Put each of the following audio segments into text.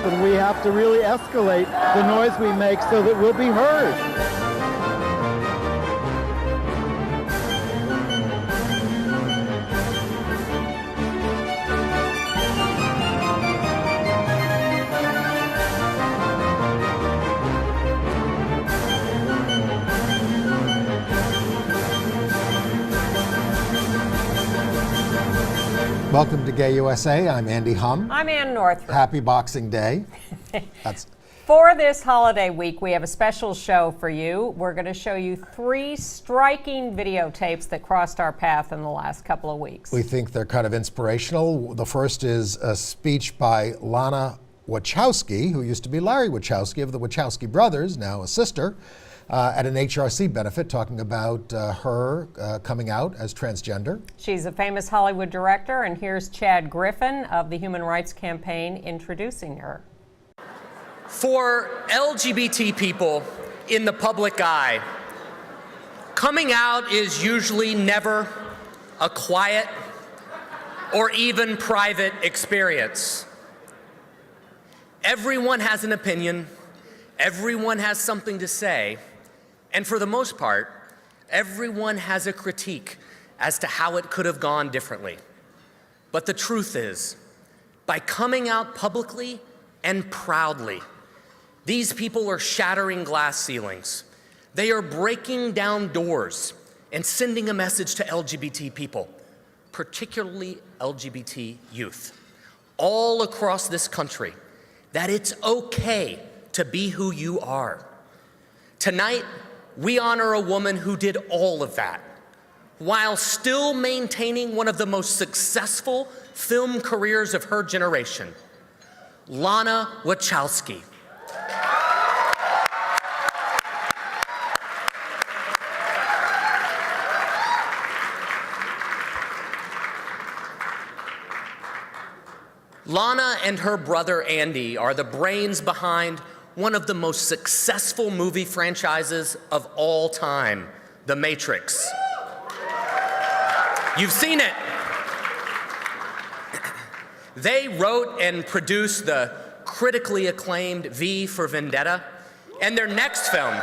and we have to really escalate the noise we make so that we'll be heard. Welcome to Gay USA. I'm Andy Humm. I'm Ann Northrup. Happy Boxing Day. For this holiday week, we have a special show for you. We're going to show you 3 striking videotapes that crossed our path in the last couple of weeks. We think they're kind of inspirational. The first is a speech by Lana Wachowski, who used to be Larry Wachowski of the Wachowski brothers, now a sister, at an HRC benefit, talking about her coming out as transgender. She's a famous Hollywood director, and here's Chad Griffin of the Human Rights Campaign introducing her. For LGBT people in the public eye, coming out is usually never a quiet or even private experience. Everyone has an opinion, everyone has something to say, and for the most part, everyone has a critique as to how it could have gone differently. But the truth is, by coming out publicly and proudly, these people are shattering glass ceilings. They are breaking down doors and sending a message to LGBT people, particularly LGBT youth, all across this country, that it's okay to be who you are. Tonight, we honor a woman who did all of that, while still maintaining one of the most successful film careers of her generation, Lana Wachowski. Lana and her brother Andy are the brains behind one of the most successful movie franchises of all time, The Matrix. You've seen it. They wrote and produced the critically acclaimed V for Vendetta, and their next film,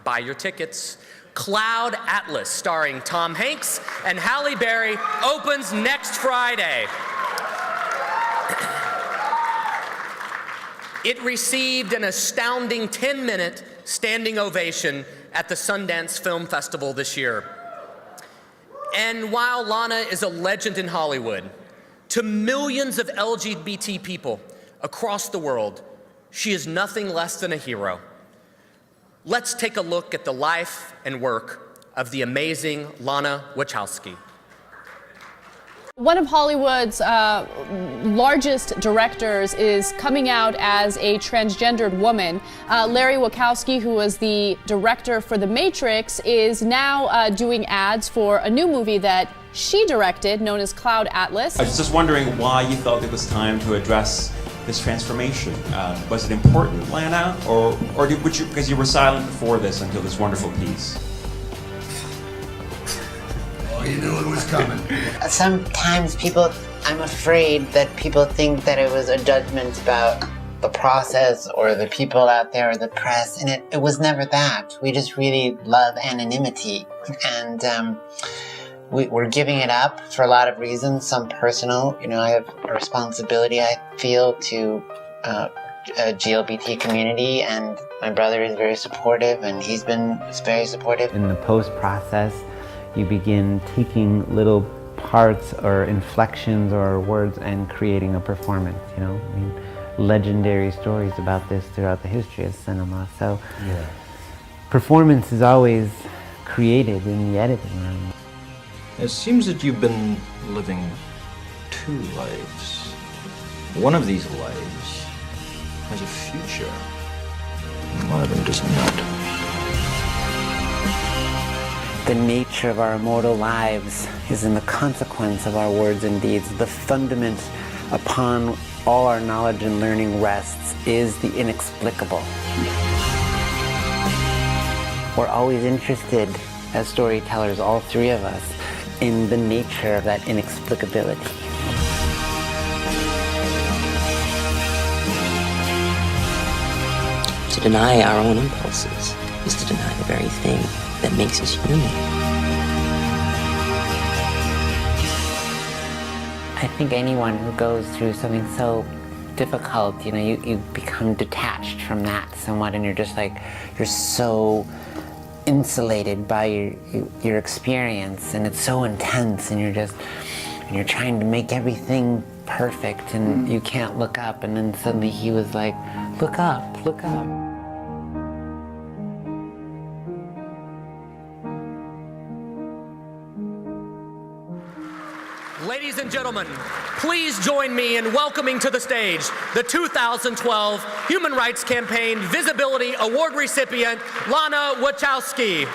buy your tickets, Cloud Atlas, starring Tom Hanks and Halle Berry, opens next Friday. It received an astounding 10-minute standing ovation at the Sundance Film Festival this year. And while Lana is a legend in Hollywood, to millions of LGBT people across the world, she is nothing less than a hero. Let's take a look at the life and work of the amazing Lana Wachowski. One of Hollywood's largest directors is coming out as a transgendered woman. Larry Wachowski, who was the director for The Matrix, is now doing ads for a new movie that she directed, known as Cloud Atlas. I was just wondering why you felt it was time to address this transformation. Was it important, Lana, or because you were silent before this until this wonderful piece? You knew it was coming. Sometimes I'm afraid that people think that it was a judgment about the process or the people out there or the press, and it was never that. We just really love anonymity, and we're giving it up for a lot of reasons, some personal. I have a responsibility, I feel, to a GLBT community, and my brother is very supportive, and he's been very supportive. In the post-process, you begin taking little parts or inflections or words and creating a performance, legendary stories about this throughout the history of cinema. So performance is always created in the editing room. It seems that you've been living 2 lives. One of these lives has a future, and one of them does not. The nature of our immortal lives is in the consequence of our words and deeds. The fundament upon all our knowledge and learning rests is the inexplicable. We're always interested, as storytellers, all 3 of us, in the nature of that inexplicability. To deny our own impulses is to deny the very thing that makes us human. I think anyone who goes through something so difficult, you become detached from that somewhat, and you're so insulated by your experience, and it's so intense, and you're trying to make everything perfect, and you can't look up, and then suddenly he was like, look up, look up. Ladies and gentlemen, please join me in welcoming to the stage the 2012 Human Rights Campaign Visibility Award recipient, Lana Wachowski.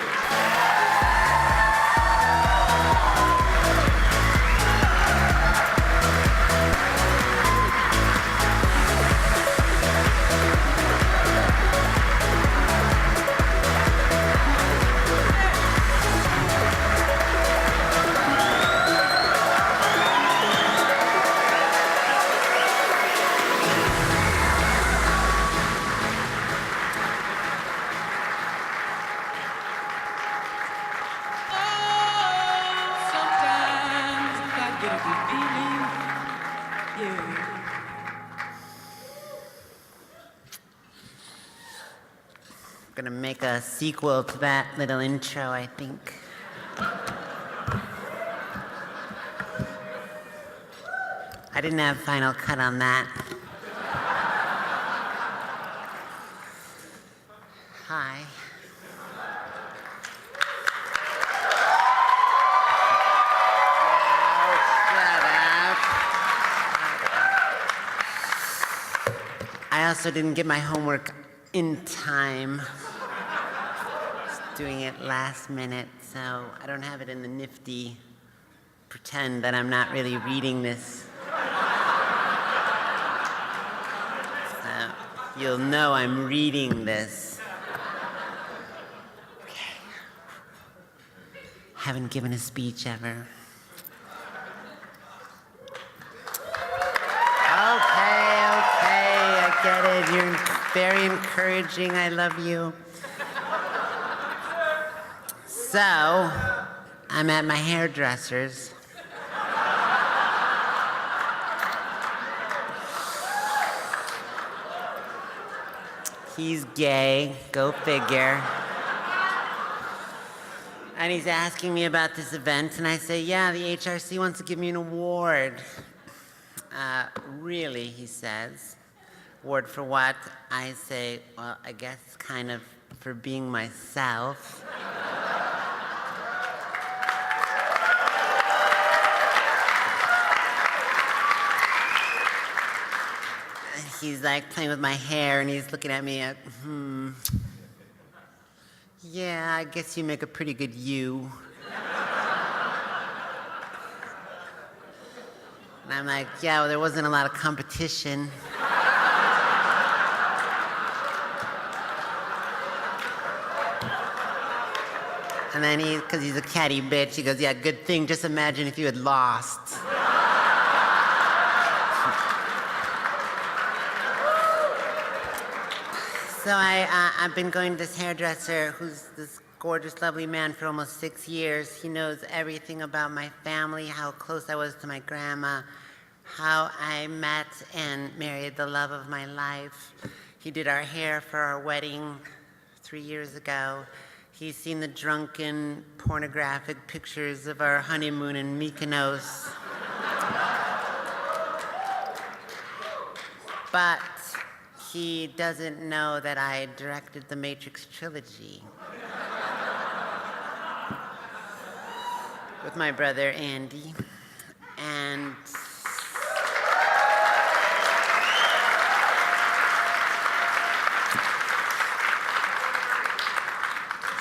Gonna make a sequel to that little intro, I think. I didn't have Final Cut on that. Hi. I also didn't get my homework in time. Just doing it last minute, so I don't have it in the nifty pretend that I'm not really reading this. So you'll know I'm reading this. Okay. Haven't given a speech ever. Okay, I get it. You're very encouraging. I love you. So, I'm at my hairdresser's. He's gay, go figure. And he's asking me about this event, and I say, yeah, the HRC wants to give me an award. Really, he says. Award for what? I say, well, I guess kind of for being myself. He's like playing with my hair, and he's looking at me, yeah, I guess you make a pretty good you. And I'm like, yeah, well, there wasn't a lot of competition. And then because he's a catty bitch, he goes, yeah, good thing, just imagine if you had lost. So I've been going to this hairdresser, who's this gorgeous, lovely man, for almost 6 years. He knows everything about my family, how close I was to my grandma, how I met and married the love of my life. He did our hair for our wedding 3 years ago. He's seen the drunken, pornographic pictures of our honeymoon in Mykonos. But he doesn't know that I directed the Matrix trilogy with my brother Andy. And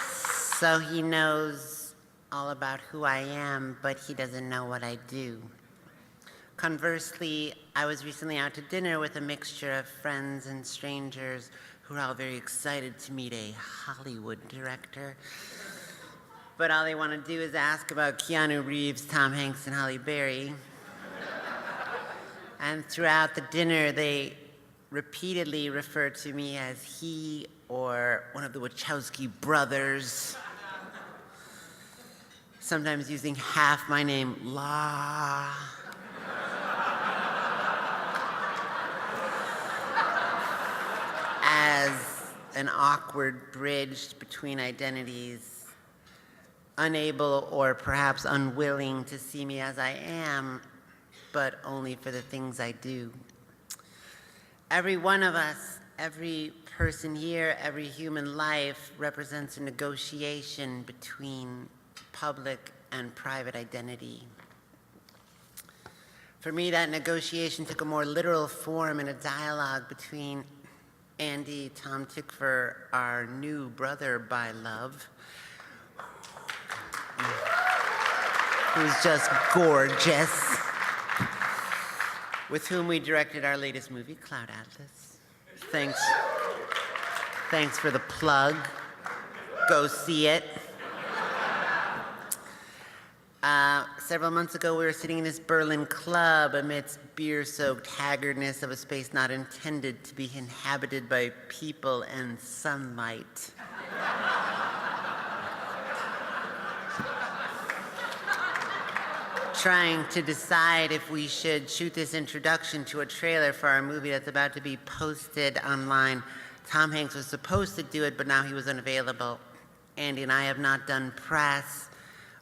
so he knows all about who I am, but he doesn't know what I do. Conversely, I was recently out to dinner with a mixture of friends and strangers who are all very excited to meet a Hollywood director. But all they want to do is ask about Keanu Reeves, Tom Hanks, and Halle Berry. And throughout the dinner, they repeatedly refer to me as he or one of the Wachowski brothers. Sometimes using half my name, La. As an awkward bridge between identities, unable or perhaps unwilling to see me as I am, but only for the things I do. Every one of us, every person here, every human life represents a negotiation between public and private identity. For me, that negotiation took a more literal form in a dialogue between Andy Tom Tickfer, our new brother by love, who's just gorgeous, with whom we directed our latest movie, Cloud Atlas. Thanks for the plug. Go see it. Several months ago, we were sitting in this Berlin club amidst beer-soaked haggardness of a space not intended to be inhabited by people and sunlight. Trying to decide if we should shoot this introduction to a trailer for our movie that's about to be posted online. Tom Hanks was supposed to do it, but now he was unavailable. Andy and I have not done press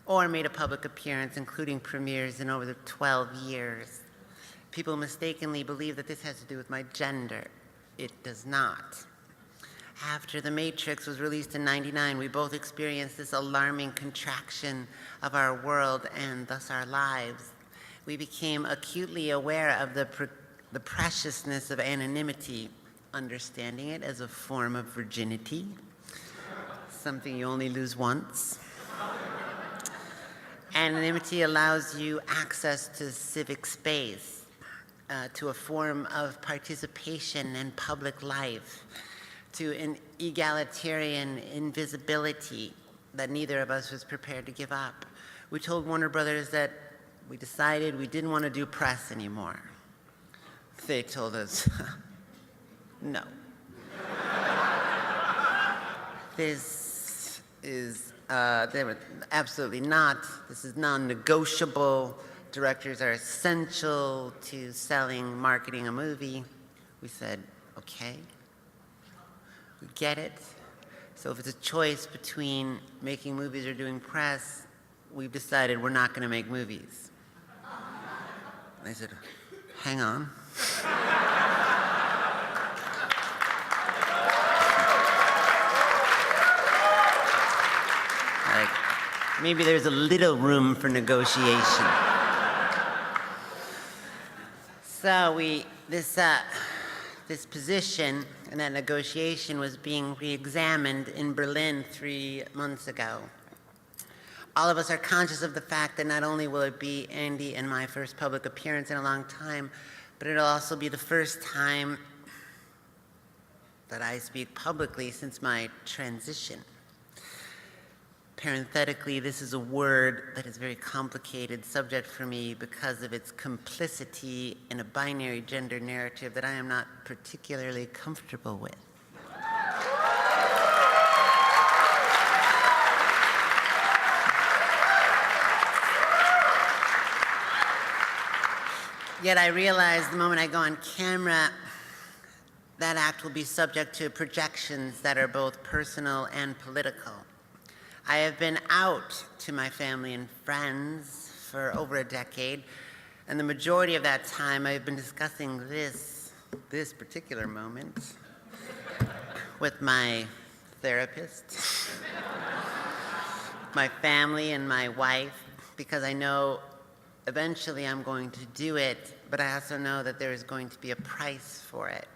or made a public appearance, including premieres, in over the 12 years. People mistakenly believe that this has to do with my gender. It does not. After The Matrix was released in '99, we both experienced this alarming contraction of our world and thus our lives. We became acutely aware of the preciousness of anonymity, understanding it as a form of virginity, something you only lose once. Anonymity allows you access to civic space, to a form of participation in public life, to an egalitarian invisibility that neither of us was prepared to give up. We told Warner Brothers that we decided we didn't want to do press anymore. They told us, no. This is, they were absolutely not. This is non-negotiable. Directors are essential to selling, marketing a movie. We said, okay, we get it. So if it's a choice between making movies or doing press, we've decided we're not going to make movies. I said, hang on. Like, maybe there's a little room for negotiation. So this position and that negotiation was being re-examined in Berlin 3 months ago. All of us are conscious of the fact that not only will it be Andy and my first public appearance in a long time, but it'll also be the first time that I speak publicly since my transition. Parenthetically, this is a word that is a very complicated subject for me because of its complicity in a binary gender narrative that I am not particularly comfortable with. Yet I realize the moment I go on camera, that act will be subject to projections that are both personal and political. I have been out to my family and friends for over a decade, and the majority of that time I've been discussing this particular moment with my therapist, my family, and my wife, because I know eventually I'm going to do it, but I also know that there is going to be a price for it.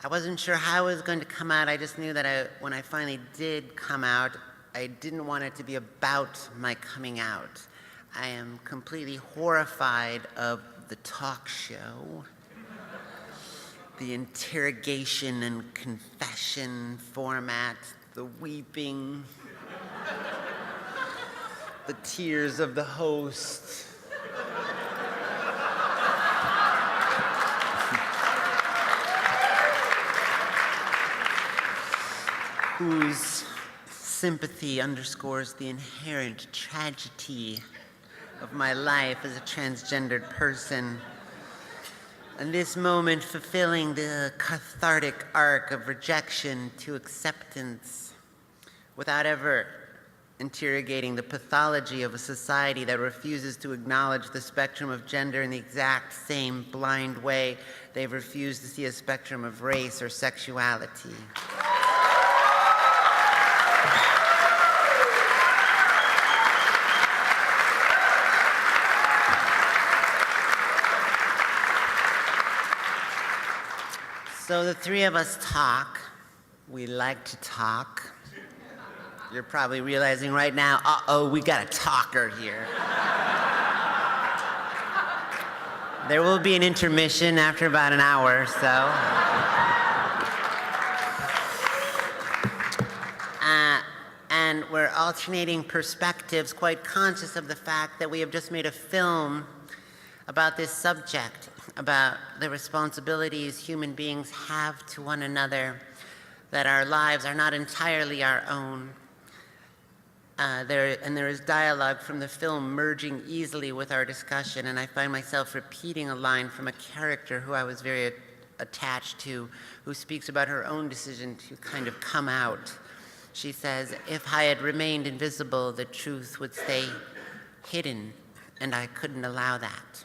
I wasn't sure how it was going to come out. I just knew that when I finally did come out, I didn't want it to be about my coming out. I am completely horrified of the talk show, the interrogation and confession format, the weeping, the tears of the host. whose sympathy underscores the inherent tragedy of my life as a transgendered person. And this moment fulfilling the cathartic arc of rejection to acceptance without ever interrogating the pathology of a society that refuses to acknowledge the spectrum of gender in the exact same blind way they've refused to see a spectrum of race or sexuality. So the three of us talk. We like to talk. You're probably realizing right now, uh-oh, we got a talker here. There will be an intermission after about an hour or so. And we're alternating perspectives, quite conscious of the fact that we have just made a film about this subject, about the responsibilities human beings have to one another, that our lives are not entirely our own. There is dialogue from the film merging easily with our discussion, and I find myself repeating a line from a character who I was very attached to, who speaks about her own decision to kind of come out. She says, "If I had remained invisible, the truth would stay hidden, and I couldn't allow that."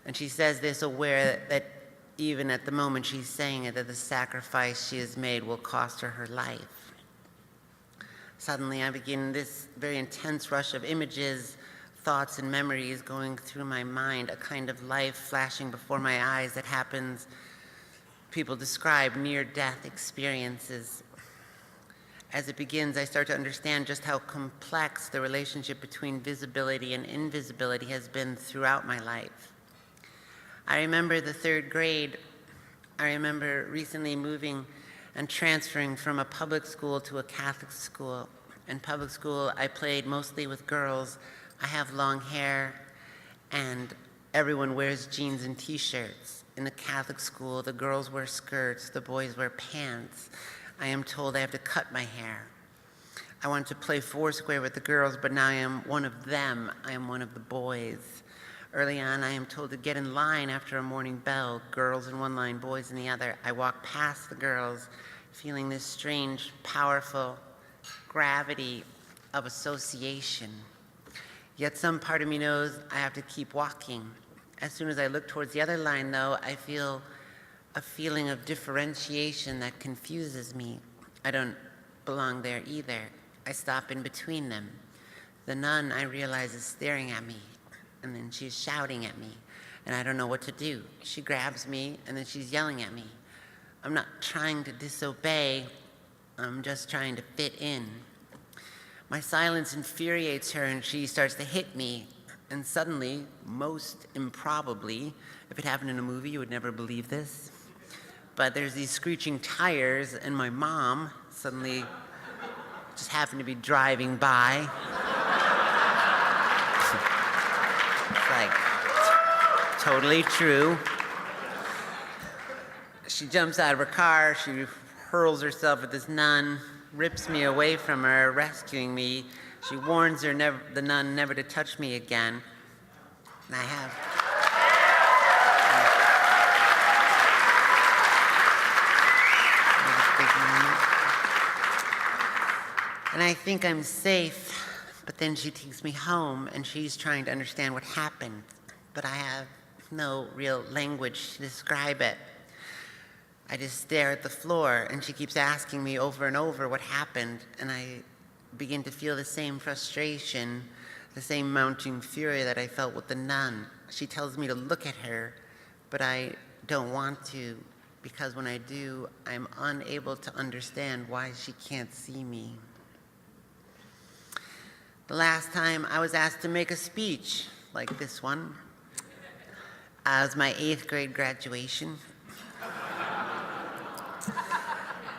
And she says this aware that even at the moment she's saying it, that the sacrifice she has made will cost her her life. Suddenly I begin this very intense rush of images, thoughts, and memories going through my mind, a kind of life flashing before my eyes that happens, people describe near-death experiences. As it begins, I start to understand just how complex the relationship between visibility and invisibility has been throughout my life. I remember the third grade. I remember recently moving and transferring from a public school to a Catholic school. In public school, I played mostly with girls. I have long hair, and everyone wears jeans and t-shirts. In the Catholic school, the girls wear skirts, the boys wear pants. I am told I have to cut my hair. I wanted to play foursquare with the girls, but now I am one of them. I am one of the boys. Early on, I am told to get in line after a morning bell, girls in one line, boys in the other. I walk past the girls, feeling this strange, powerful gravity of association. Yet some part of me knows I have to keep walking. As soon as I look towards the other line, though, I feel a feeling of differentiation that confuses me. I don't belong there either. I stop in between them. The nun, I realize, is staring at me. And then she's shouting at me, and I don't know what to do. She grabs me, and then she's yelling at me. I'm not trying to disobey, I'm just trying to fit in. My silence infuriates her, and she starts to hit me. And suddenly, most improbably, if it happened in a movie, you would never believe this, but there's these screeching tires, and my mom suddenly just happened to be driving by. Like, totally true. She jumps out of her car, she hurls herself at this nun, rips me away from her, rescuing me. She warns her, the nun, never to touch me again. And I have. And I think I'm safe. But then she takes me home, and she's trying to understand what happened. But I have no real language to describe it. I just stare at the floor, and she keeps asking me over and over what happened, and I begin to feel the same frustration, the same mounting fury that I felt with the nun. She tells me to look at her, but I don't want to, because when I do, I'm unable to understand why she can't see me. The last time I was asked to make a speech like this one, it was my 8th grade graduation.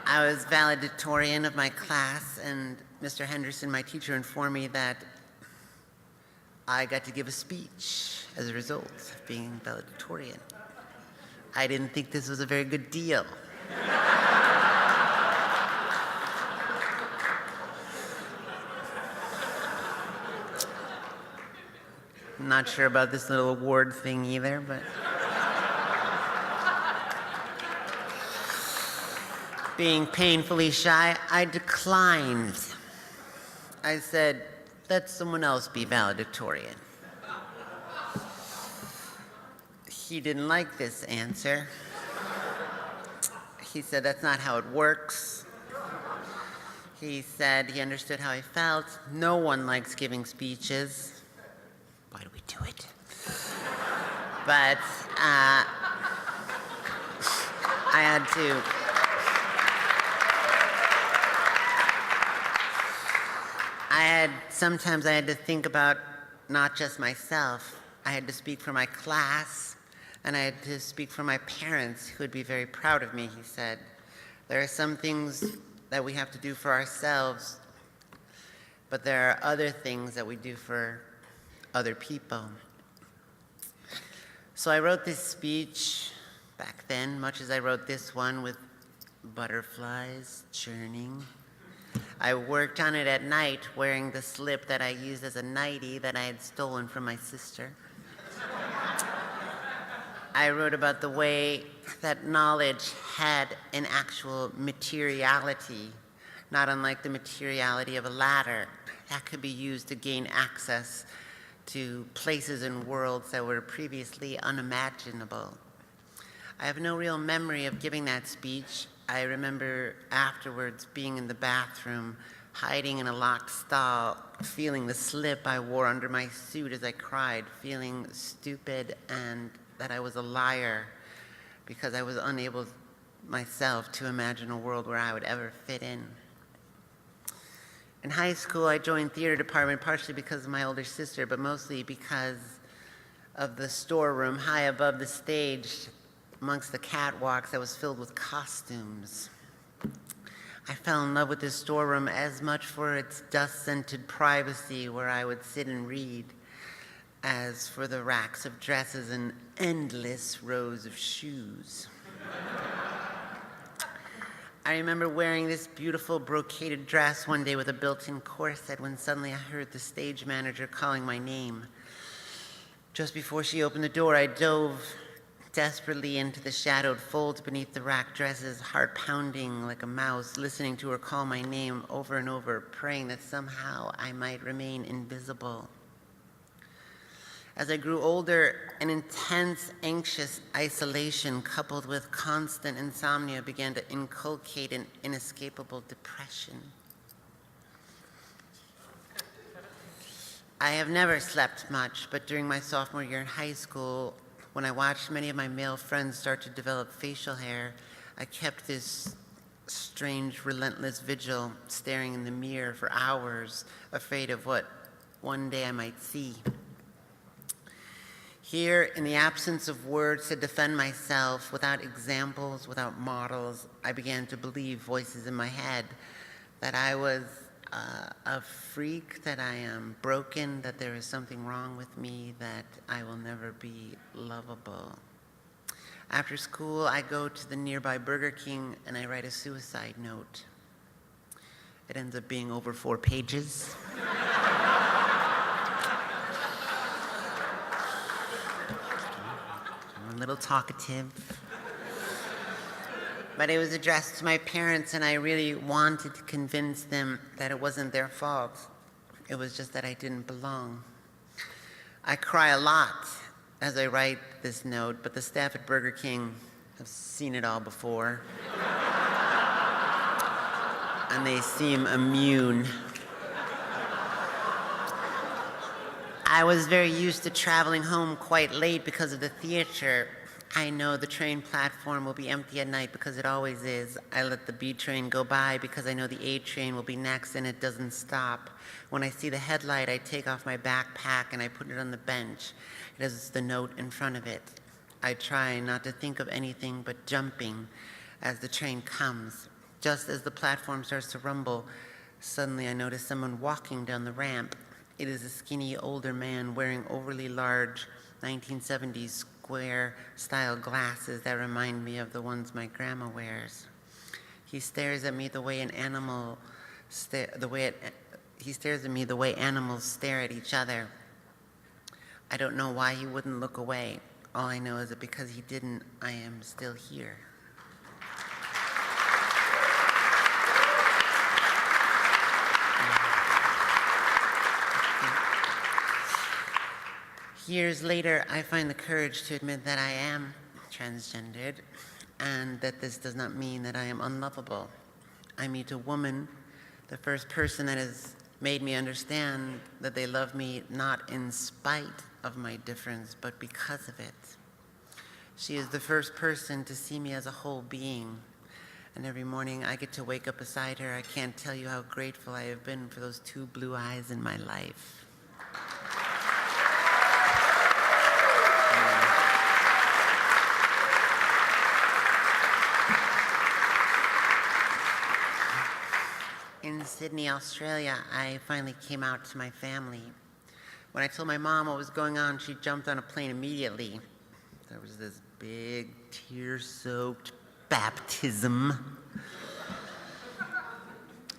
I was valedictorian of my class, and Mr. Henderson, my teacher, informed me that I got to give a speech as a result of being valedictorian. I didn't think this was a very good deal. I'm not sure about this little award thing either, but... Being painfully shy, I declined. I said, let someone else be valedictorian. He didn't like this answer. He said, that's not how it works. He said he understood how I felt. No one likes giving speeches. Why do we do it? But I had to. Sometimes I had to think about not just myself. I had to speak for my class, and I had to speak for my parents, who would be very proud of me, he said. There are some things that we have to do for ourselves, but there are other things that we do for other people. So I wrote this speech back then, much as I wrote this one, with butterflies churning. I worked on it at night, wearing the slip that I used as a nightie that I had stolen from my sister. I wrote about the way that knowledge had an actual materiality, not unlike the materiality of a ladder that could be used to gain access to places and worlds that were previously unimaginable. I have no real memory of giving that speech. I remember afterwards being in the bathroom, hiding in a locked stall, feeling the slip I wore under my suit as I cried, feeling stupid and that I was a liar because I was unable myself to imagine a world where I would ever fit in. In high school, I joined theater department partially because of my older sister, but mostly because of the storeroom high above the stage amongst the catwalks that was filled with costumes. I fell in love with this storeroom as much for its dust-scented privacy where I would sit and read as for the racks of dresses and endless rows of shoes. I remember wearing this beautiful brocaded dress one day with a built-in corset when suddenly I heard the stage manager calling my name. Just before she opened the door, I dove desperately into the shadowed folds beneath the rack dresses, heart pounding like a mouse, listening to her call my name over and over, praying that somehow I might remain invisible. As I grew older, an intense, anxious isolation coupled with constant insomnia began to inculcate an inescapable depression. I have never slept much, but during my sophomore year in high school, when I watched many of my male friends start to develop facial hair, I kept this strange, relentless vigil, staring in the mirror for hours, afraid of what one day I might see. Here, in the absence of words to defend myself, without examples, without models, I began to believe voices in my head that I was a freak, that I am broken, that there is something wrong with me, that I will never be lovable. After school, I go to the nearby Burger King and I write a suicide note. It ends up being over 4 pages. I'm a little talkative. But it was addressed to my parents, and I really wanted to convince them that it wasn't their fault. It was just that I didn't belong. I cry a lot as I write this note, but the staff at Burger King have seen it all before. And they seem immune. I was very used to traveling home quite late because of the theater. I know the train platform will be empty at night because it always is. I let the B train go by because I know the A train will be next and it doesn't stop. When I see the headlight, I take off my backpack and I put it on the bench. It has the note in front of it. I try not to think of anything but jumping as the train comes. Just as the platform starts to rumble, suddenly I notice someone walking down the ramp. It is a skinny older man wearing overly large 1970s square-style glasses that remind me of the ones my grandma wears. He stares at me the way animals stare at each other. I don't know why he wouldn't look away. All I know is that because he didn't, I am still here. Years later, I find the courage to admit that I am transgendered, and that this does not mean that I am unlovable. I meet a woman, the first person that has made me understand that they love me not in spite of my difference, but because of it. She is the first person to see me as a whole being, and every morning I get to wake up beside her. I can't tell you how grateful I have been for those two blue eyes in my life. In Sydney, Australia, I finally came out to my family. When I told my mom what was going on, she jumped on a plane immediately. There was this big, tear-soaked baptism.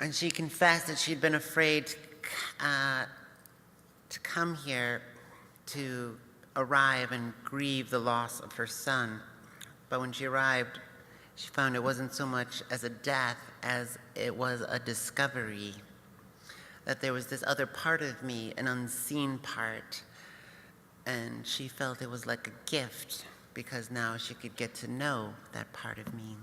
And she confessed that she'd been afraid to come here to arrive and grieve the loss of her son. But when she arrived, she found it wasn't so much as a death as it was a discovery, that there was this other part of me, an unseen part, and she felt it was like a gift because now she could get to know that part of me.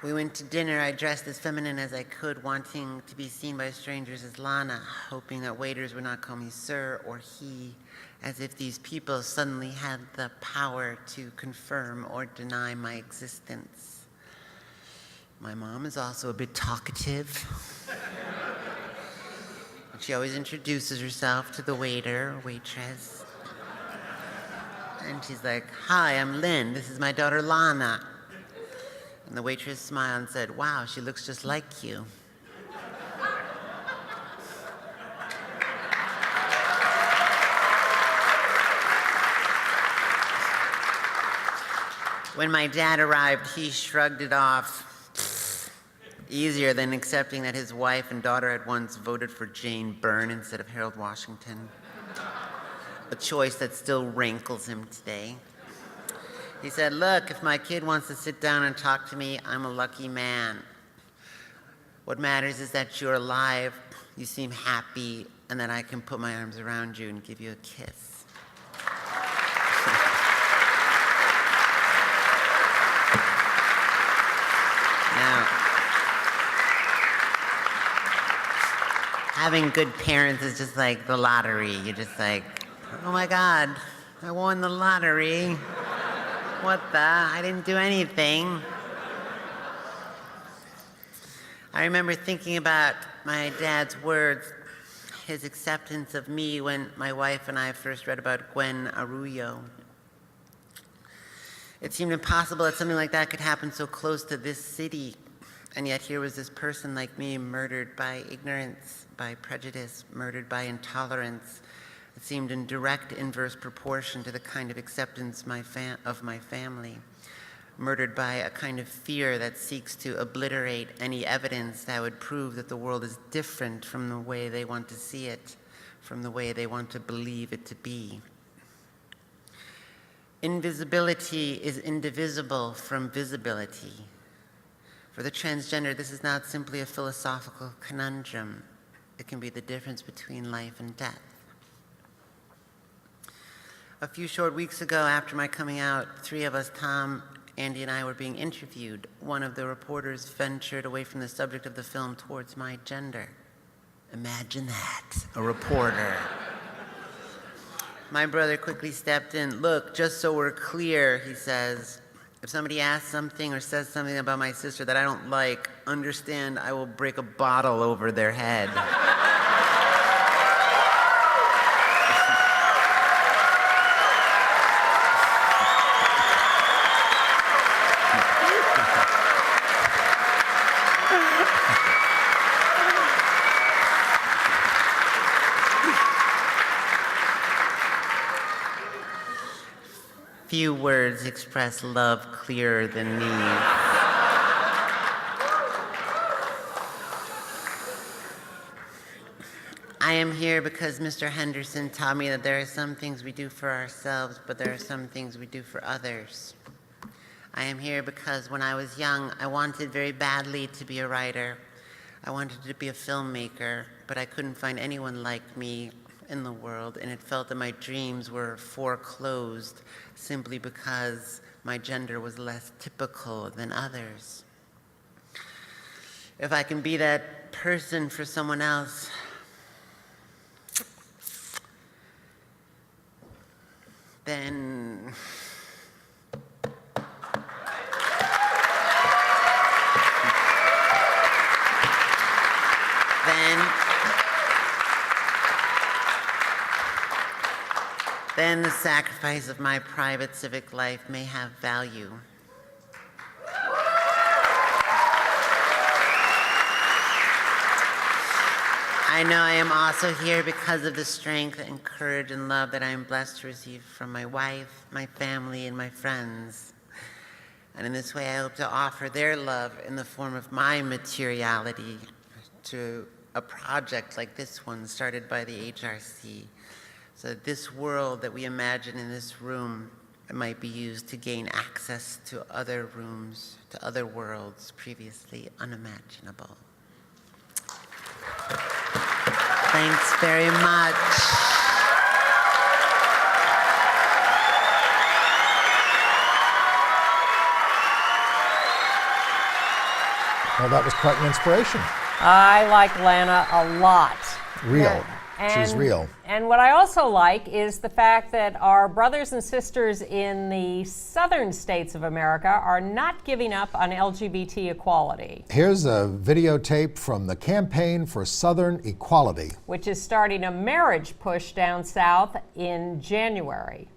We went to dinner. I dressed as feminine as I could, wanting to be seen by strangers as Lana, hoping that waiters would not call me sir or he, as if these people suddenly had the power to confirm or deny my existence. My mom is also a bit talkative. She always introduces herself to the waiter or waitress. And she's like, "Hi, I'm Lynn. This is my daughter Lana." And the waitress smiled and said, "Wow, she looks just like you." When my dad arrived, he shrugged it off. Easier than accepting that his wife and daughter had once voted for Jane Byrne instead of Harold Washington. A choice that still rankles him today. He said, "Look, if my kid wants to sit down and talk to me, I'm a lucky man. What matters is that you're alive, you seem happy, and that I can put my arms around you and give you a kiss." Now, having good parents is just like the lottery. You're just like, "Oh my God, I won the lottery. What the? I didn't do anything." I remember thinking about my dad's words, his acceptance of me when my wife and I first read about Gwen Arroyo. It seemed impossible that something like that could happen so close to this city. And yet here was this person like me murdered by ignorance, by prejudice, murdered by intolerance. It seemed in direct inverse proportion to the kind of acceptance of my family, murdered by a kind of fear that seeks to obliterate any evidence that would prove that the world is different from the way they want to see it, from the way they want to believe it to be. Invisibility is indivisible from visibility. For the transgender, this is not simply a philosophical conundrum. It can be the difference between life and death. A few short weeks ago, after my coming out, three of us, Tom, Andy, and I, were being interviewed. One of the reporters ventured away from the subject of the film towards my gender. Imagine that, a reporter. My brother quickly stepped in. "Look, just so we're clear," he says, "if somebody asks something or says something about my sister that I don't like, understand I will break a bottle over their head." Few words express love clearer than these. I am here because Mr. Henderson taught me that there are some things we do for ourselves, but there are some things we do for others. I am here because when I was young, I wanted very badly to be a writer. I wanted to be a filmmaker, but I couldn't find anyone like me in the world, and it felt that my dreams were foreclosed simply because my gender was less typical than others. If I can be that person for someone else, then the sacrifice of my private civic life may have value. I know I am also here because of the strength and courage and love that I am blessed to receive from my wife, my family, and my friends. And in this way, I hope to offer their love in the form of my materiality to a project like this one started by the HRC, so that this world that we imagine in this room might be used to gain access to other rooms, to other worlds previously unimaginable. Thanks very much. Well, that was quite an inspiration. I like Lana a lot. Real. She's real. And what I also like is the fact that our brothers and sisters in the southern states of America are not giving up on LGBT equality. Here's a videotape from the Campaign for Southern Equality, which is starting a marriage push down south in January.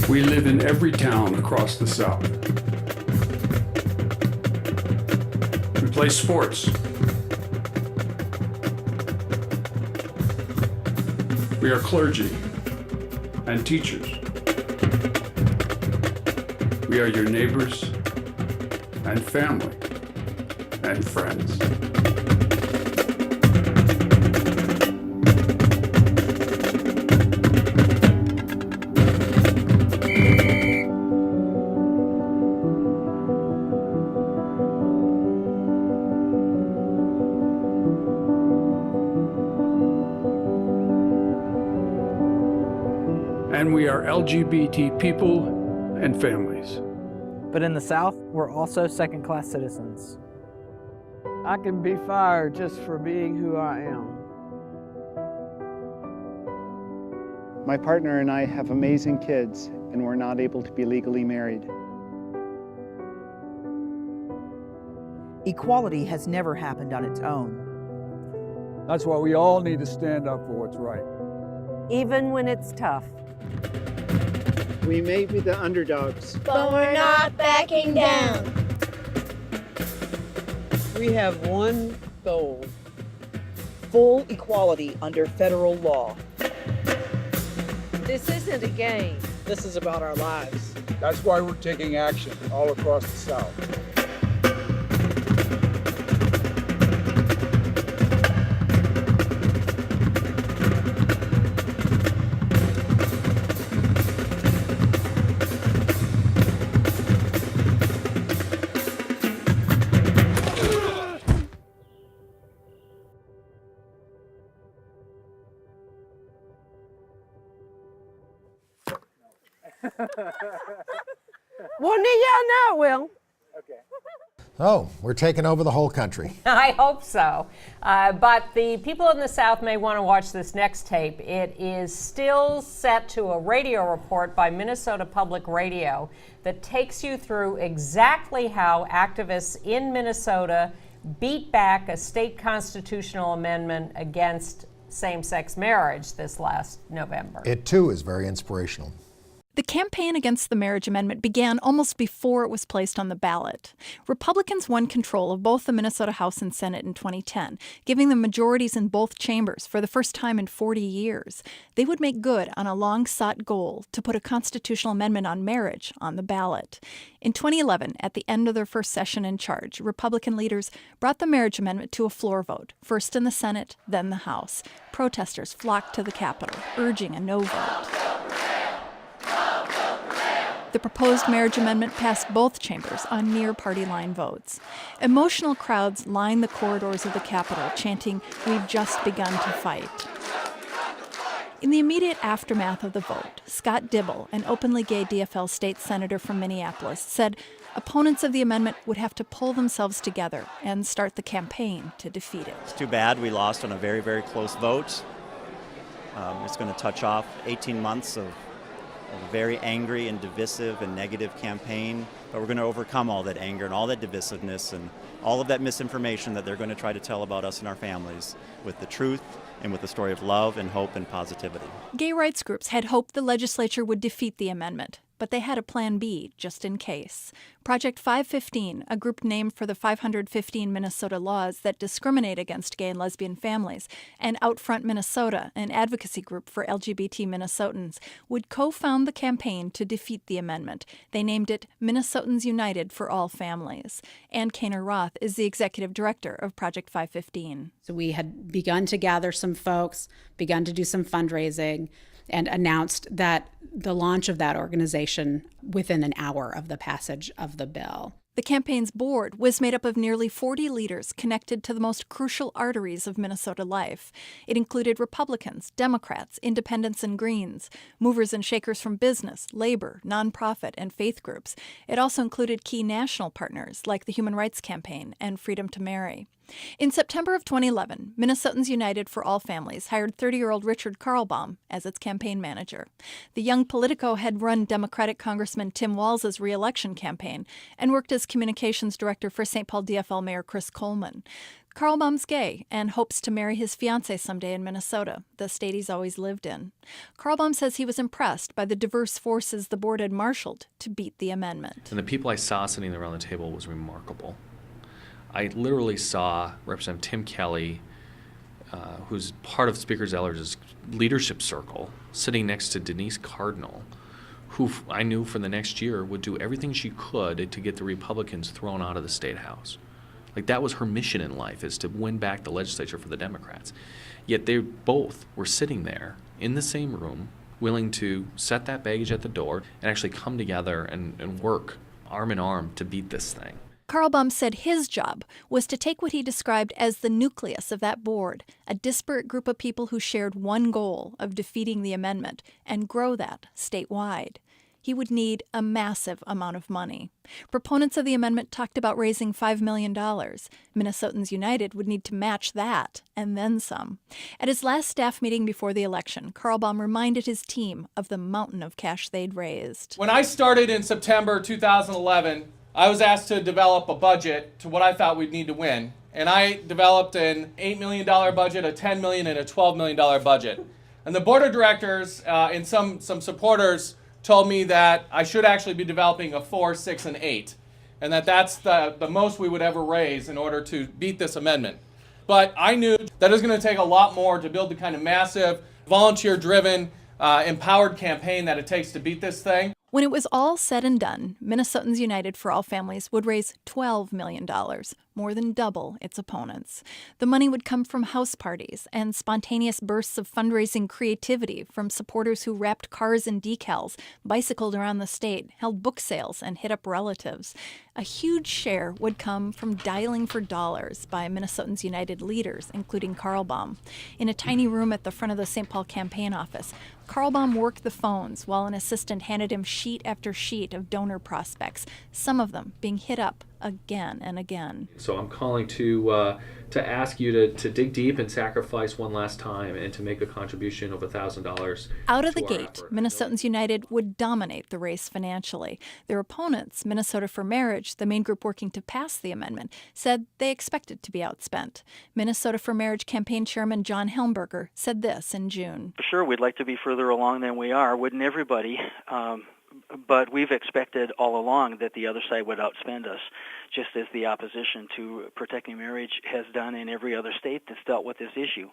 We live in every town across the South. We play sports. We are clergy and teachers. We are your neighbors and family and friends. And we are LGBT people and families. But in the South, we're also second-class citizens. I can be fired just for being who I am. My partner and I have amazing kids, and we're not able to be legally married. Equality has never happened on its own. That's why we all need to stand up for what's right. Even when it's tough. We may be the underdogs, but we're not backing down. We have one goal: full equality under federal law. This isn't a game. This is about our lives. That's why we're taking action all across the South. One day y'all know, Will. Oh, we're taking over the whole country. I hope so. But the people in the South may want to watch this next tape. It is still set to a radio report by Minnesota Public Radio that takes you through exactly how activists in Minnesota beat back a state constitutional amendment against same-sex marriage this last November. It, too, is very inspirational. The campaign against the marriage amendment began almost before it was placed on the ballot. Republicans won control of both the Minnesota House and Senate in 2010, giving them majorities in both chambers for the first time in 40 years. They would make good on a long-sought goal to put a constitutional amendment on marriage on the ballot. In 2011, at the end of their first session in charge, Republican leaders brought the marriage amendment to a floor vote, first in the Senate, then the House. Protesters flocked to the Capitol, urging a no vote. The proposed marriage amendment passed both chambers on near-party line votes. Emotional crowds lined the corridors of the Capitol, chanting, "We've just begun to fight." In the immediate aftermath of the vote, Scott Dibble, an openly gay DFL state senator from Minneapolis, said opponents of the amendment would have to pull themselves together and start the campaign to defeat it. It's too bad we lost on a very, very close vote. It's going to touch off 18 months of a very angry and divisive and negative campaign, but we're going to overcome all that anger and all that divisiveness and all of that misinformation that they're going to try to tell about us and our families with the truth and with the story of love and hope and positivity. Gay rights groups had hoped the legislature would defeat the amendment, but they had a plan B just in case. Project 515, a group named for the 515 Minnesota laws that discriminate against gay and lesbian families, and Outfront Minnesota, an advocacy group for LGBT Minnesotans, would co-found the campaign to defeat the amendment. They named it Minnesotans United for All Families. Ann Kaner-Roth is the executive director of Project 515. So we had begun to gather some folks, begun to do some fundraising, and announced that the launch of that organization within an hour of the passage of the bill. The campaign's board was made up of nearly 40 leaders connected to the most crucial arteries of Minnesota life. It included Republicans, Democrats, Independents and Greens, movers and shakers from business, labor, nonprofit, and faith groups. It also included key national partners like the Human Rights Campaign and Freedom to Marry. In September of 2011, Minnesotans United for All Families hired 30-year-old Richard Carlbaum as its campaign manager. The young Politico had run Democratic Congressman Tim Walz's re-election campaign and worked as communications director for St. Paul DFL Mayor Chris Coleman. Carlbaum's gay and hopes to marry his fiancée someday in Minnesota, the state he's always lived in. Carlbaum says he was impressed by the diverse forces the board had marshaled to beat the amendment. And the people I saw sitting around the table was remarkable. I literally saw Representative Tim Kelly, who's part of Speaker Zeller's leadership circle, sitting next to Denise Cardinal, who I knew for the next year would do everything she could to get the Republicans thrown out of the State House. Like, that was her mission in life, is to win back the legislature for the Democrats. Yet they both were sitting there in the same room, willing to set that baggage at the door and actually come together and work arm in arm to beat this thing. Carlbaum said his job was to take what he described as the nucleus of that board, a disparate group of people who shared one goal of defeating the amendment, and grow that statewide. He would need a massive amount of money. Proponents of the amendment talked about raising $5 million. Minnesotans United would need to match that, and then some. At his last staff meeting before the election, Carlbaum reminded his team of the mountain of cash they'd raised. When I started in September 2011, I was asked to develop a budget to what I thought we'd need to win. And I developed an $8 million budget, a $10 million, and a $12 million budget. And the board of directors and some supporters told me that I should actually be developing a 4, 6, and 8. And that's the most we would ever raise in order to beat this amendment. But I knew that it was going to take a lot more to build the kind of massive, volunteer-driven, empowered campaign that it takes to beat this thing. When it was all said and done, Minnesotans United for All Families would raise $12 million, more than double its opponents. The money would come from house parties and spontaneous bursts of fundraising creativity from supporters who wrapped cars in decals, bicycled around the state, held book sales, and hit up relatives. A huge share would come from dialing for dollars by Minnesotans United leaders, including Carlbaum. In a tiny room at the front of the St. Paul campaign office, Carlbaum worked the phones while an assistant handed him sheet after sheet of donor prospects, some of them being hit up again and again. So I'm calling to ask you to dig deep and sacrifice one last time and to make a contribution of $1,000. Out of the gate, Minnesotans United would dominate the race financially. Their opponents, Minnesota for Marriage, the main group working to pass the amendment, said they expected to be outspent. Minnesota for Marriage campaign chairman John Helmberger said this in June. Sure, we'd like to be further along than we are, wouldn't everybody? But we've expected all along that the other side would outspend us, just as the opposition to protecting marriage has done in every other state that's dealt with this issue.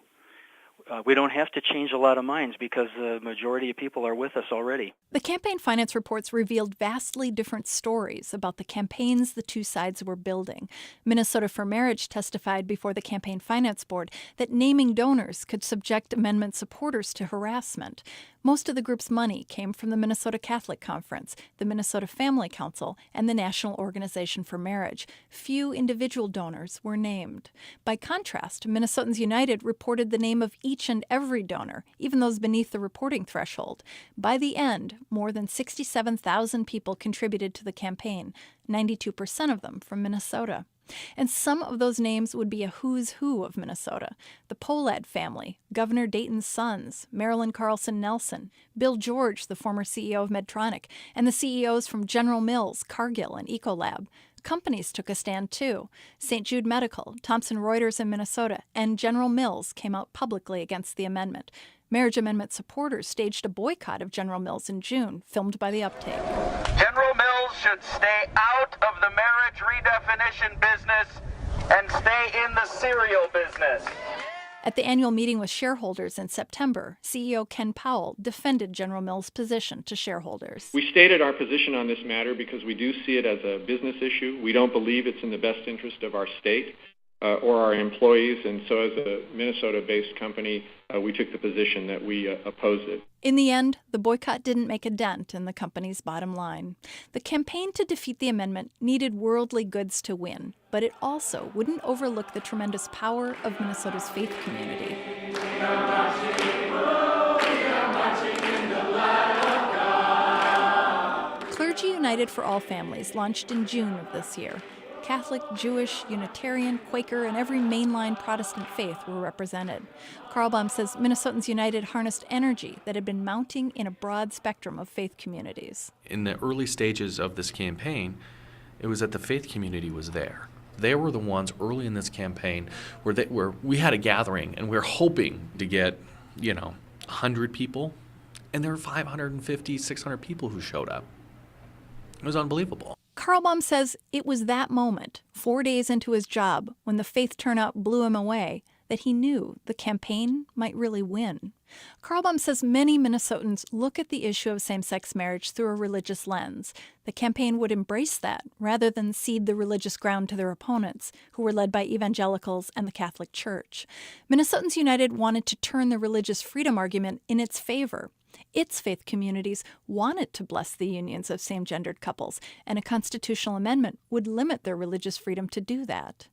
We don't have to change a lot of minds because the majority of people are with us already. The campaign finance reports revealed vastly different stories about the campaigns the two sides were building. Minnesota for Marriage testified before the Campaign Finance Board that naming donors could subject amendment supporters to harassment. Most of the group's money came from the Minnesota Catholic Conference, the Minnesota Family Council, and the National Organization for Marriage. Few individual donors were named. By contrast, Minnesotans United reported the name of each and every donor, even those beneath the reporting threshold. By the end, more than 67,000 people contributed to the campaign, 92% of them from Minnesota. And some of those names would be a who's who of Minnesota. The Pohlad family, Governor Dayton's sons, Marilyn Carlson Nelson, Bill George, the former CEO of Medtronic, and the CEOs from General Mills, Cargill, and Ecolab. Companies took a stand too. St. Jude Medical, Thomson Reuters in Minnesota, and General Mills came out publicly against the amendment. Marriage amendment supporters staged a boycott of General Mills in June, filmed by The Uptake. General Mills should stay out of the marriage redefinition business and stay in the cereal business. At the annual meeting with shareholders in September, CEO Ken Powell defended General Mills' position to shareholders. We stated our position on this matter because we do see it as a business issue. We don't believe it's in the best interest of our state or our employees, and so as a Minnesota-based company, we took the position that we oppose it. In the end, the boycott didn't make a dent in the company's bottom line. The campaign to defeat the amendment needed worldly goods to win, but it also wouldn't overlook the tremendous power of Minnesota's faith community. Clergy United for All Families launched in June of this year. Catholic, Jewish, Unitarian, Quaker, and every mainline Protestant faith were represented. Carl Baum says Minnesotans United harnessed energy that had been mounting in a broad spectrum of faith communities. In the early stages of this campaign, it was that the faith community was there. They were the ones early in this campaign where we had a gathering and we were hoping to get, 100 people, and there were 550, 600 people who showed up. It was unbelievable. Carl Baum says it was that moment, 4 days into his job, when the faith turnout blew him away, that he knew the campaign might really win. Carl Baum says many Minnesotans look at the issue of same-sex marriage through a religious lens. The campaign would embrace that rather than cede the religious ground to their opponents, who were led by evangelicals and the Catholic Church. Minnesotans United wanted to turn the religious freedom argument in its favor. Its faith communities wanted to bless the unions of same-gendered couples, and a constitutional amendment would limit their religious freedom to do that.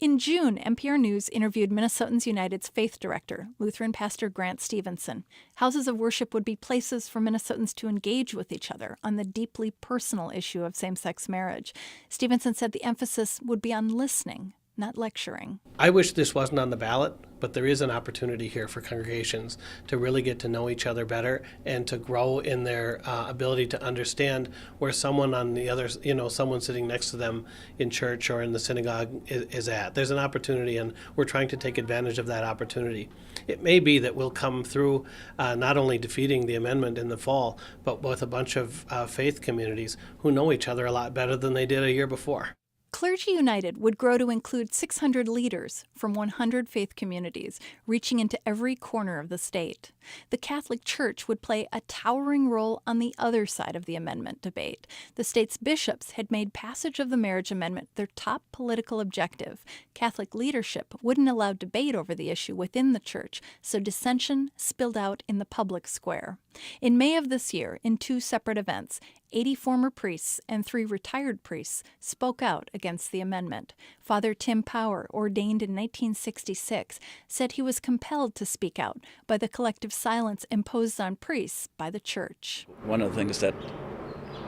In June, NPR News interviewed Minnesotans United's faith director, Lutheran pastor Grant Stevenson. Houses of worship would be places for Minnesotans to engage with each other on the deeply personal issue of same-sex marriage. Stevenson said the emphasis would be on listening, not lecturing. I wish this wasn't on the ballot, but there is an opportunity here for congregations to really get to know each other better and to grow in their ability to understand where someone on the other, someone sitting next to them in church or in the synagogue is at. There's an opportunity, and we're trying to take advantage of that opportunity. It may be that we'll come through not only defeating the amendment in the fall, but with a bunch of faith communities who know each other a lot better than they did a year before. Clergy United would grow to include 600 leaders from 100 faith communities, reaching into every corner of the state. The Catholic Church would play a towering role on the other side of the amendment debate. The state's bishops had made passage of the marriage amendment their top political objective. Catholic leadership wouldn't allow debate over the issue within the church, so dissension spilled out in the public square. In May of this year, in 2 separate events, 80 former priests and 3 retired priests spoke out against the amendment. Father Tim Power, ordained in 1966, said he was compelled to speak out by the collective silence imposed on priests by the church. One of the things that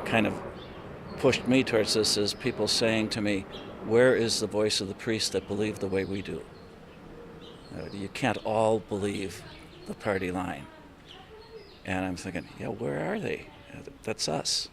kind of pushed me towards this is people saying to me, where is the voice of the priests that believe the way we do? You can't all believe the party line. And I'm thinking, yeah, where are they? That's us.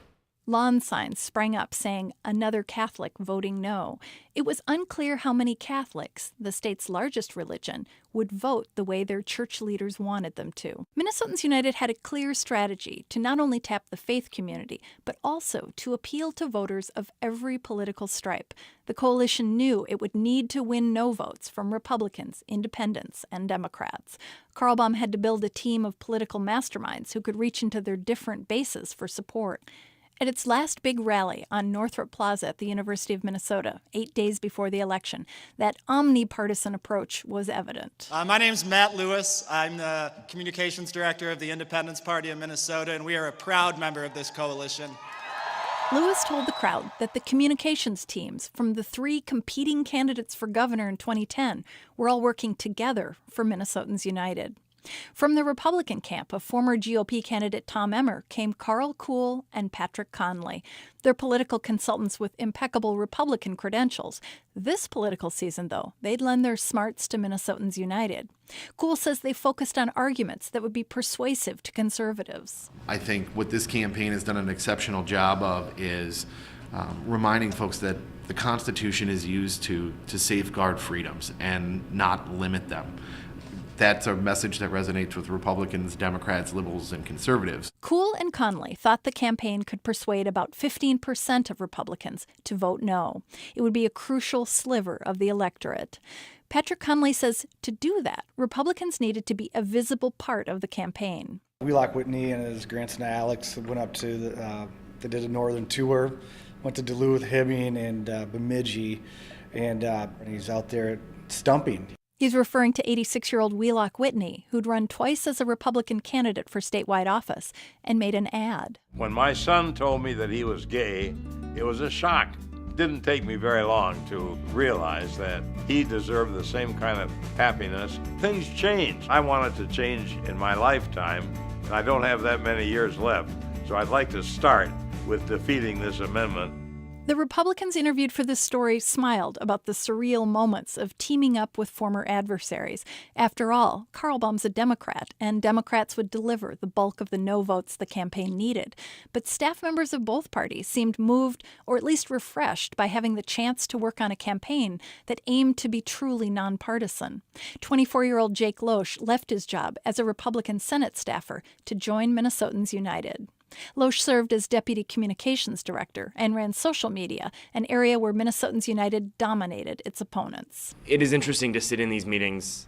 Lawn signs sprang up saying another Catholic voting no. It was unclear how many Catholics, the state's largest religion, would vote the way their church leaders wanted them to. Minnesotans United had a clear strategy to not only tap the faith community, but also to appeal to voters of every political stripe. The coalition knew it would need to win no votes from Republicans, Independents, and Democrats. Carl Baum had to build a team of political masterminds who could reach into their different bases for support. At its last big rally on Northrop Plaza at the University of Minnesota, 8 days before the election, that omnipartisan approach was evident. My name's Matt Lewis. I'm the communications director of the Independence Party of Minnesota, and we are a proud member of this coalition. Lewis told the crowd that the communications teams from the 3 competing candidates for governor in 2010 were all working together for Minnesotans United. From the Republican camp of former GOP candidate Tom Emmer came Carl Kuhl and Patrick Conley. They're political consultants with impeccable Republican credentials. This political season, though, they'd lend their smarts to Minnesotans United. Kuhl says they focused on arguments that would be persuasive to conservatives. I think what this campaign has done an exceptional job of is reminding folks that the Constitution is used to safeguard freedoms and not limit them. That's a message that resonates with Republicans, Democrats, liberals, and conservatives. Kuhl and Conley thought the campaign could persuade about 15% of Republicans to vote no. It would be a crucial sliver of the electorate. Patrick Conley says to do that, Republicans needed to be a visible part of the campaign. Wheelock Whitney and his grandson Alex went up to, they did a northern tour, went to Duluth, Hibbing, and Bemidji, and he's out there stumping. He's referring to 86-year-old Wheelock Whitney, who'd run twice as a Republican candidate for statewide office and made an ad. When my son told me that he was gay, it was a shock. It didn't take me very long to realize that he deserved the same kind of happiness. Things change. I wanted to change in my lifetime, and I don't have that many years left, so I'd like to start with defeating this amendment. The Republicans interviewed for this story smiled about the surreal moments of teaming up with former adversaries. After all, Carl Baum's a Democrat, and Democrats would deliver the bulk of the no votes the campaign needed. But staff members of both parties seemed moved, or at least refreshed, by having the chance to work on a campaign that aimed to be truly nonpartisan. 24-year-old Jake Loesch left his job as a Republican Senate staffer to join Minnesotans United. Loesch served as Deputy Communications Director and ran social media, an area where Minnesotans United dominated its opponents. It is interesting to sit in these meetings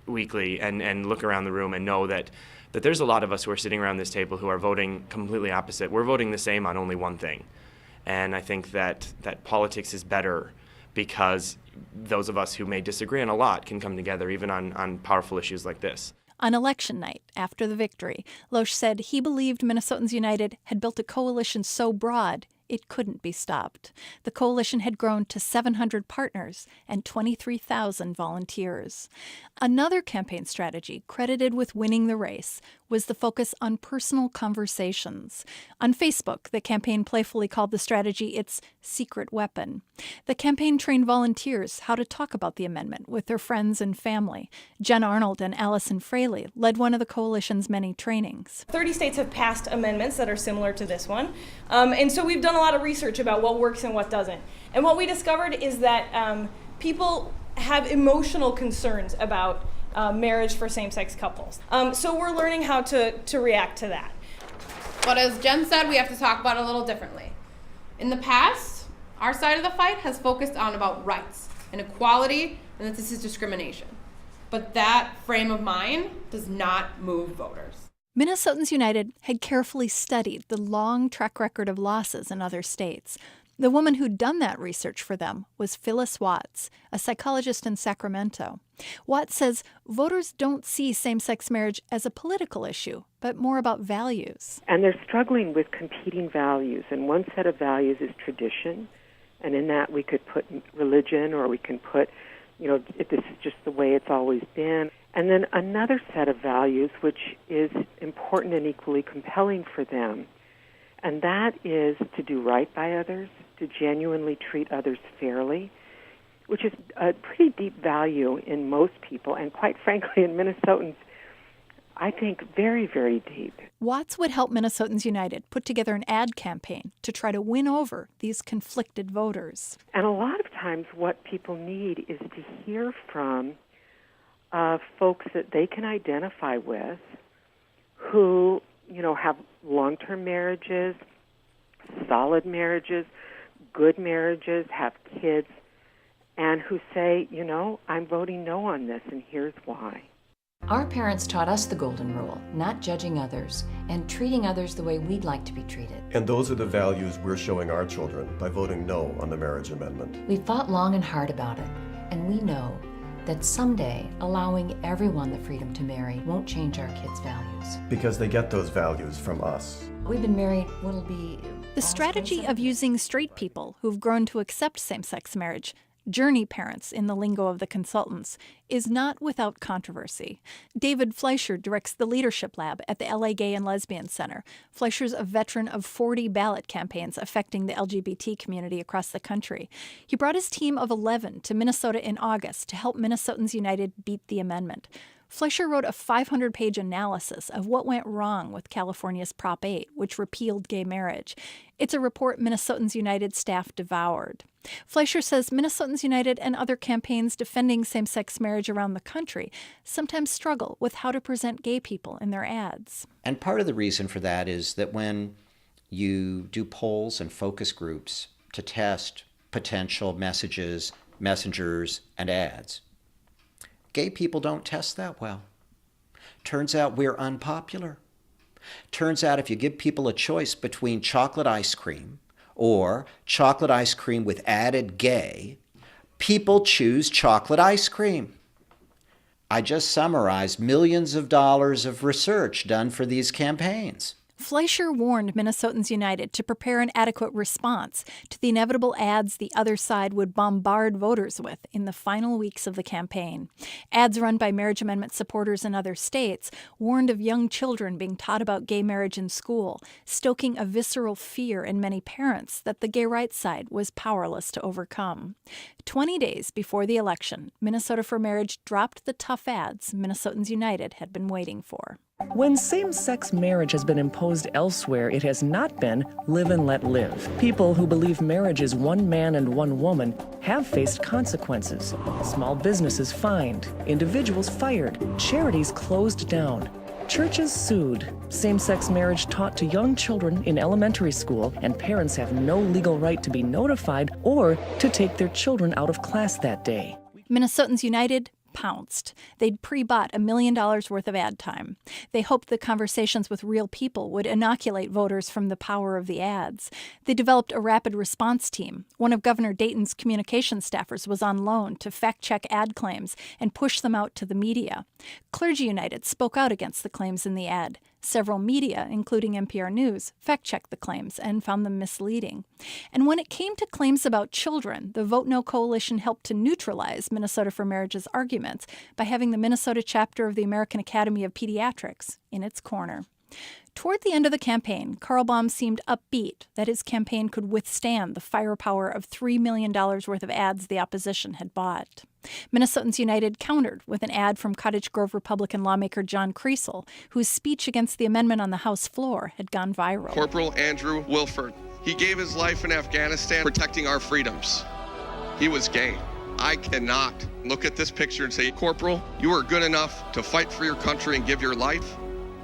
weekly and look around the room and know that there's a lot of us who are sitting around this table who are voting completely opposite. We're voting the same on only one thing. And I think that politics is better because those of us who may disagree on a lot can come together even on powerful issues like this. On election night, after the victory, Loesch said he believed Minnesotans United had built a coalition so broad it couldn't be stopped. The coalition had grown to 700 partners and 23,000 volunteers. Another campaign strategy credited with winning the race was the focus on personal conversations. On Facebook, the campaign playfully called the strategy its secret weapon. The campaign trained volunteers how to talk about the amendment with their friends and family. Jen Arnold and Allison Fraley led one of the coalition's many trainings. 30 states have passed amendments that are similar to this one. And so we've done a lot of research about what works and what doesn't. And what we discovered is that people have emotional concerns about marriage for same-sex couples. So we're learning how to react to that. But as Jen said, we have to talk about it a little differently. In the past, our side of the fight has focused on about rights and equality and that this is discrimination. But that frame of mind does not move voters. Minnesotans United had carefully studied the long track record of losses in other states. The woman who'd done that research for them was Phyllis Watts, a psychologist in Sacramento. Watts says voters don't see same-sex marriage as a political issue, but more about values. And they're struggling with competing values. And one set of values is tradition. And in that we could put religion, or we can put, this is just the way it's always been. And then another set of values, which is important and equally compelling for them, And that is to do right by others, to genuinely treat others fairly, which is a pretty deep value in most people, and quite frankly in Minnesotans, I think very, very deep. Watts would help Minnesotans United put together an ad campaign to try to win over these conflicted voters. And a lot of times what people need is to hear from folks that they can identify with who, have long-term marriages, solid marriages, good marriages, have kids, and who say, I'm voting no on this, and here's why. Our parents taught us the golden rule, not judging others and treating others the way we'd like to be treated. And those are the values we're showing our children by voting no on the marriage amendment. We fought long and hard about it, and we know that someday allowing everyone the freedom to marry won't change our kids' values. Because they get those values from us. We've been married, what'll be... The strategy of using straight people who've grown to accept same-sex marriage, journey parents in the lingo of the consultants, is not without controversy. David Fleischer directs the Leadership Lab at the LA Gay and Lesbian Center. Fleischer's a veteran of 40 ballot campaigns affecting the LGBT community across the country. He brought his team of 11 to Minnesota in August to help Minnesotans United beat the amendment. Fleischer wrote a 500-page analysis of what went wrong with California's Prop 8, which repealed gay marriage. It's a report Minnesotans United staff devoured. Fleischer says Minnesotans United and other campaigns defending same-sex marriage around the country sometimes struggle with how to present gay people in their ads. And part of the reason for that is that when you do polls and focus groups to test potential messages, messengers, and ads, gay people don't test that well. Turns out we're unpopular. Turns out if you give people a choice between chocolate ice cream or chocolate ice cream with added gay, people choose chocolate ice cream. I just summarized millions of dollars of research done for these campaigns. Fleischer warned Minnesotans United to prepare an adequate response to the inevitable ads the other side would bombard voters with in the final weeks of the campaign. Ads run by marriage amendment supporters in other states warned of young children being taught about gay marriage in school, stoking a visceral fear in many parents that the gay rights side was powerless to overcome. 20 days before the election, Minnesota for Marriage dropped the tough ads Minnesotans United had been waiting for. When same-sex marriage has been imposed elsewhere, it has not been live and let live. People who believe marriage is one man and one woman have faced consequences. Small businesses fined, individuals fired, charities closed down, churches sued, same-sex marriage taught to young children in elementary school, and parents have no legal right to be notified or to take their children out of class that day. Minnesotans United pounced. They'd pre-bought $1 million worth of ad time. They hoped the conversations with real people would inoculate voters from the power of the ads. They developed a rapid response team. One of Governor Dayton's communications staffers was on loan to fact-check ad claims and push them out to the media. Clergy United spoke out against the claims in the ad. Several media, including NPR News, fact-checked the claims and found them misleading. And when it came to claims about children, the Vote No Coalition helped to neutralize Minnesota for Marriage's arguments by having the Minnesota chapter of the American Academy of Pediatrics in its corner. Toward the end of the campaign, Carl Baum seemed upbeat that his campaign could withstand the firepower of $3 million worth of ads the opposition had bought. Minnesotans United countered with an ad from Cottage Grove Republican lawmaker John Kriesel, whose speech against the amendment on the House floor had gone viral. Corporal Andrew Wilford. He gave his life in Afghanistan protecting our freedoms. He was gay. I cannot look at this picture and say, Corporal, you were good enough to fight for your country and give your life,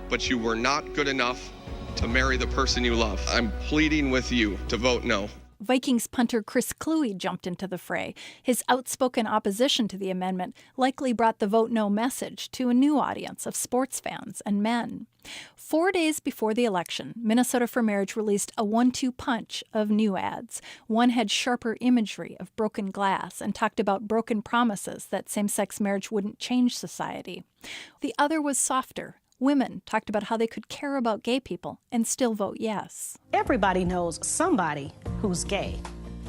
but you were not good enough to marry the person you love. I'm pleading with you to vote no. Vikings punter Chris Kluwe jumped into the fray. His outspoken opposition to the amendment likely brought the vote no message to a new audience of sports fans and men. 4 days before the election, Minnesota for Marriage released a 1-2 punch of new ads. One had sharper imagery of broken glass and talked about broken promises that same-sex marriage wouldn't change society. The other was softer. Women talked about how they could care about gay people and still vote yes. Everybody knows somebody who's gay.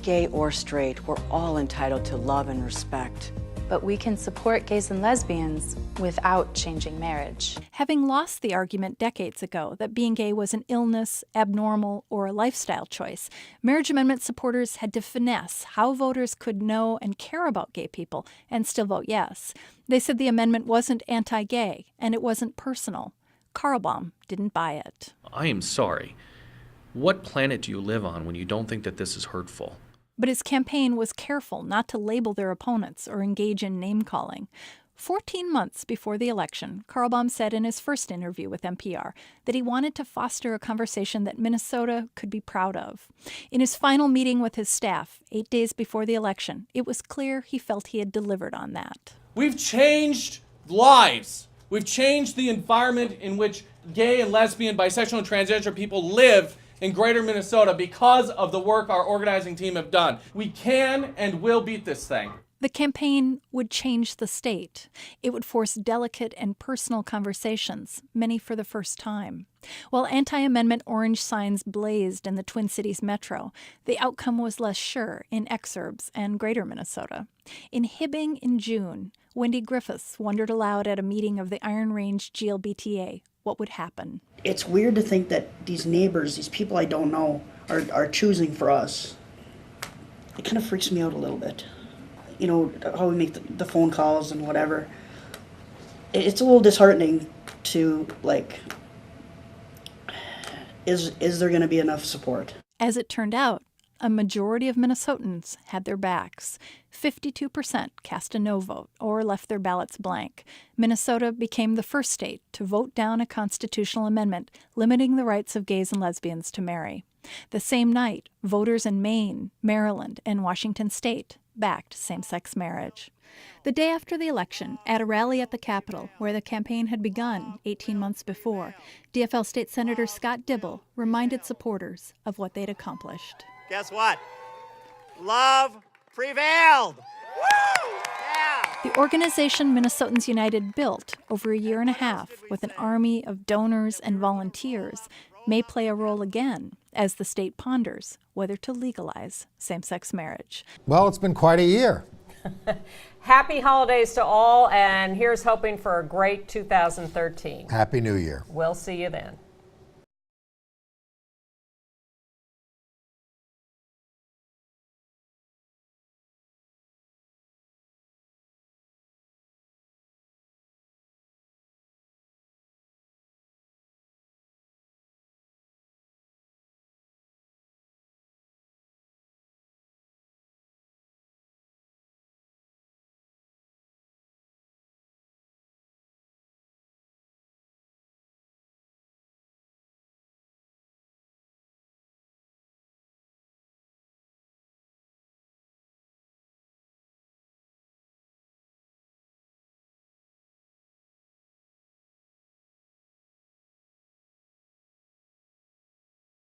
Gay or straight, we're all entitled to love and respect. but we can support gays and lesbians without changing marriage. Having lost the argument decades ago that being gay was an illness, abnormal, or a lifestyle choice, marriage amendment supporters had to finesse how voters could know and care about gay people and still vote yes. They said the amendment wasn't anti-gay and it wasn't personal. Carlbaum didn't buy it. I am sorry. What planet do you live on when you don't think that this is hurtful? But his campaign was careful not to label their opponents or engage in name-calling. 14 months before the election, Carlbaum said in his first interview with NPR that he wanted to foster a conversation that Minnesota could be proud of. In his final meeting with his staff, 8 days before the election, it was clear he felt he had delivered on that. We've changed lives. We've changed the environment in which gay and lesbian, bisexual, and transgender people live in greater Minnesota because of the work our organizing team have done. We can and will beat this thing. The campaign would change the state. It would force delicate and personal conversations, many for the first time. While anti-amendment orange signs blazed in the Twin Cities metro, the outcome was less sure in exurbs and greater Minnesota. In Hibbing in June, Wendy Griffiths wondered aloud at a meeting of the Iron Range GLBTA what would happen. It's weird to think that these neighbors, these people I don't know, are choosing for us. It kind of freaks me out a little bit. You know, how we make the phone calls and whatever. It's a little disheartening to, like, is there going to be enough support? As it turned out, a majority of Minnesotans had their backs. 52% cast a no vote or left their ballots blank. Minnesota became the first state to vote down a constitutional amendment limiting the rights of gays and lesbians to marry. The same night, voters in Maine, Maryland, and Washington state backed same-sex marriage. The day after the election, at a rally at the Capitol, where the campaign had begun 18 months before, DFL State Senator Scott Dibble reminded supporters of what they'd accomplished. Guess what? Love prevailed! Woo! Yeah! The organization Minnesotans United built over a year and a half with an army of donors and volunteers may play a role again as the state ponders whether to legalize same-sex marriage. Well, it's been quite a year. Happy holidays to all, and here's hoping for a great 2013. Happy New Year. We'll see you then.